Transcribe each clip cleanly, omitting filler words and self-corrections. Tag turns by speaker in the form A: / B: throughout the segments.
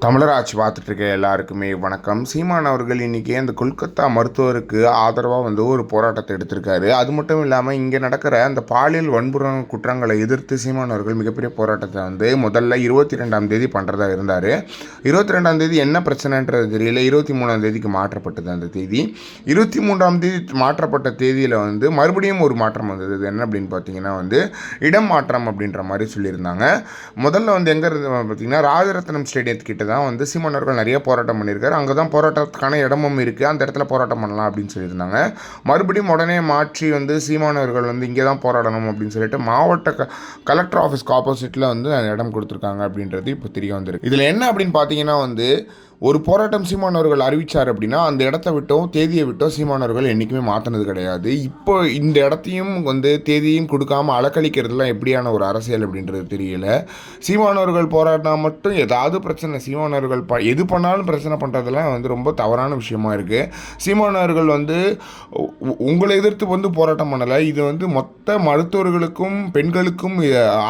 A: தமிழராட்சி பார்த்துட்டு இருக்க எல்லாருக்குமே வணக்கம். சீமான் அவர்கள் இன்றைக்கி அந்த கொல்கத்தா மருத்துவருக்கு ஆதரவாக ஒரு போராட்டத்தை எடுத்திருக்காரு. அது மட்டும் இல்லாமல் இங்கே நடக்கிற அந்த பாலியல் வன்புற குற்றங்களை எதிர்த்து சீமான் அவர்கள் மிகப்பெரிய போராட்டத்தை முதல்ல 22ஆம் தேதி பண்ணுறதா இருந்தார். 22ஆம் தேதி என்ன பிரச்சனைன்றது தெரியல. 23ஆம் தேதிக்கு மாற்றப்பட்டது அந்த தேதி. 23ஆம் தேதி மாற்றப்பட்ட தேதியில் மறுபடியும் ஒரு மாற்றம் வந்தது. அது என்ன அப்படின்னு பார்த்தீங்கன்னா இடம் மாற்றம் அப்படின்ற மாதிரி சொல்லியிருந்தாங்க. முதல்ல எங்கே இருந்து பார்த்தீங்கன்னா ராஜரத்னம் ஸ்டேடியத்துக்கிட்ட தான் சீமான் அவர்கள் நிறைய போராட்டம் பண்ணியிருக்காரு. அங்கே தான் போராட்டத்துக்கான இடமும் இருக்குது, அந்த இடத்துல போராட்டம் பண்ணலாம் அப்படின்னு சொல்லியிருந்தாங்க. மறுபடியும் உடனே மாற்றி சீமான் அவர்கள் இங்கே தான் போராடணும் அப்படின்னு சொல்லிட்டு மாவட்ட கலெக்டர் ஆஃபீஸ்க்கு ஆப்போசிட்டில் இடம் கொடுத்துருக்காங்க அப்படின்றது இப்போ தெரிய வந்திருக்கு. இதில் என்ன அப்படின்னு பார்த்தீங்கன்னா ஒரு போராட்டம் சீமான் அவர்கள் அறிவித்தார் அப்படின்னா அந்த இடத்த விட்டோ தேதியை விட்டோ சீமான் அவர்கள் என்றைக்குமே மாற்றினது கிடையாது. இப்போ இந்த இடத்தையும் தேதியும் கொடுக்காமல் அலக்களிக்கிறதுலாம் எப்படியான ஒரு அரசியல் அப்படின்றது தெரியல. சீமான் அவர்கள் போராடினா மட்டும் ஏதாவது பிரச்சனை, சீமான் அவர்கள் எது பண்ணாலும் பிரச்சனை பண்ணுறதுலாம் ரொம்ப தவறான விஷயமா இருக்குது. சீமான் அவர்கள் உங்களை எதிர்த்து போராட்டம் பண்ணலை. இது மொத்த மருத்துவர்களுக்கும் பெண்களுக்கும்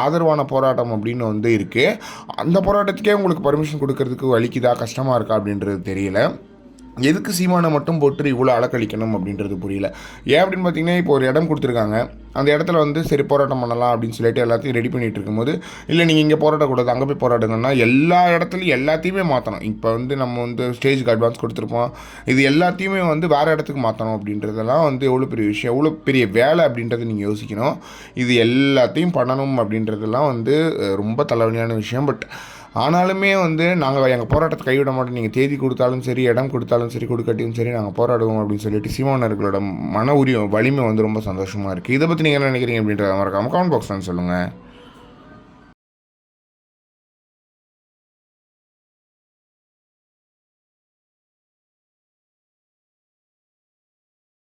A: ஆதரவான போராட்டம் அப்படின்னு இருக்குது. அந்த போராட்டத்துக்கே உங்களுக்கு பர்மிஷன் கொடுக்கறதுக்கு வலிக்குதா, கஷ்டமாக இருக்கா அப்படின்றது தெரியல. எதுக்கு சீமானை மட்டும் போட்டு இவ்வளோ அலக்கழிக்கணும் அப்படின்றது புரியல. ஏன் அப்படின்னு பார்த்தீங்கன்னா இப்போ ஒரு இடம் கொடுத்துருக்காங்க, அந்த இடத்துல சரி போராட்டம் பண்ணலாம் அப்படின்னு சொல்லிட்டு எல்லாத்தையும் ரெடி பண்ணிகிட்டு இருக்கும்போது இல்லை நீங்கள் இங்கே போராடக்கூடாது அங்கே போய் போராடுங்கன்னா எல்லா இடத்துலையும் எல்லாத்தையுமே மாற்றணும். இப்போ நம்ம ஸ்டேஜுக்கு அட்வான்ஸ் கொடுத்துருப்போம், இது எல்லாத்தையுமே வேறு இடத்துக்கு மாற்றணும் அப்படின்றதெல்லாம் எவ்வளோ பெரிய விஷயம், எவ்வளோ பெரிய வேலை அப்படின்றத நீங்கள் யோசிக்கணும். இது எல்லாத்தையும் பண்ணணும் அப்படின்றதெல்லாம் ரொம்ப தலைவலியான விஷயம். பட் ஆனாலுமே நாங்கள் எங்கள் போராட்டத்தை கைவிட மாட்டோம், நீங்கள் தேதி கொடுத்தாலும் சரி இடம் கொடுத்தாலும் சரி கொடுக்கட்டியும் சரி நாங்கள் போராடுவோம் அப்படின்னு சொல்லிட்டு சீமானர்களோட மன வலிமை ரொம்ப சந்தோஷமாக இருக்குது. இதை பற்றி நீங்கள் என்ன நினைக்கிறீங்க அப்படின்றத மறக்காம கமெண்ட் பாக்ஸில் சொல்லுங்கள்.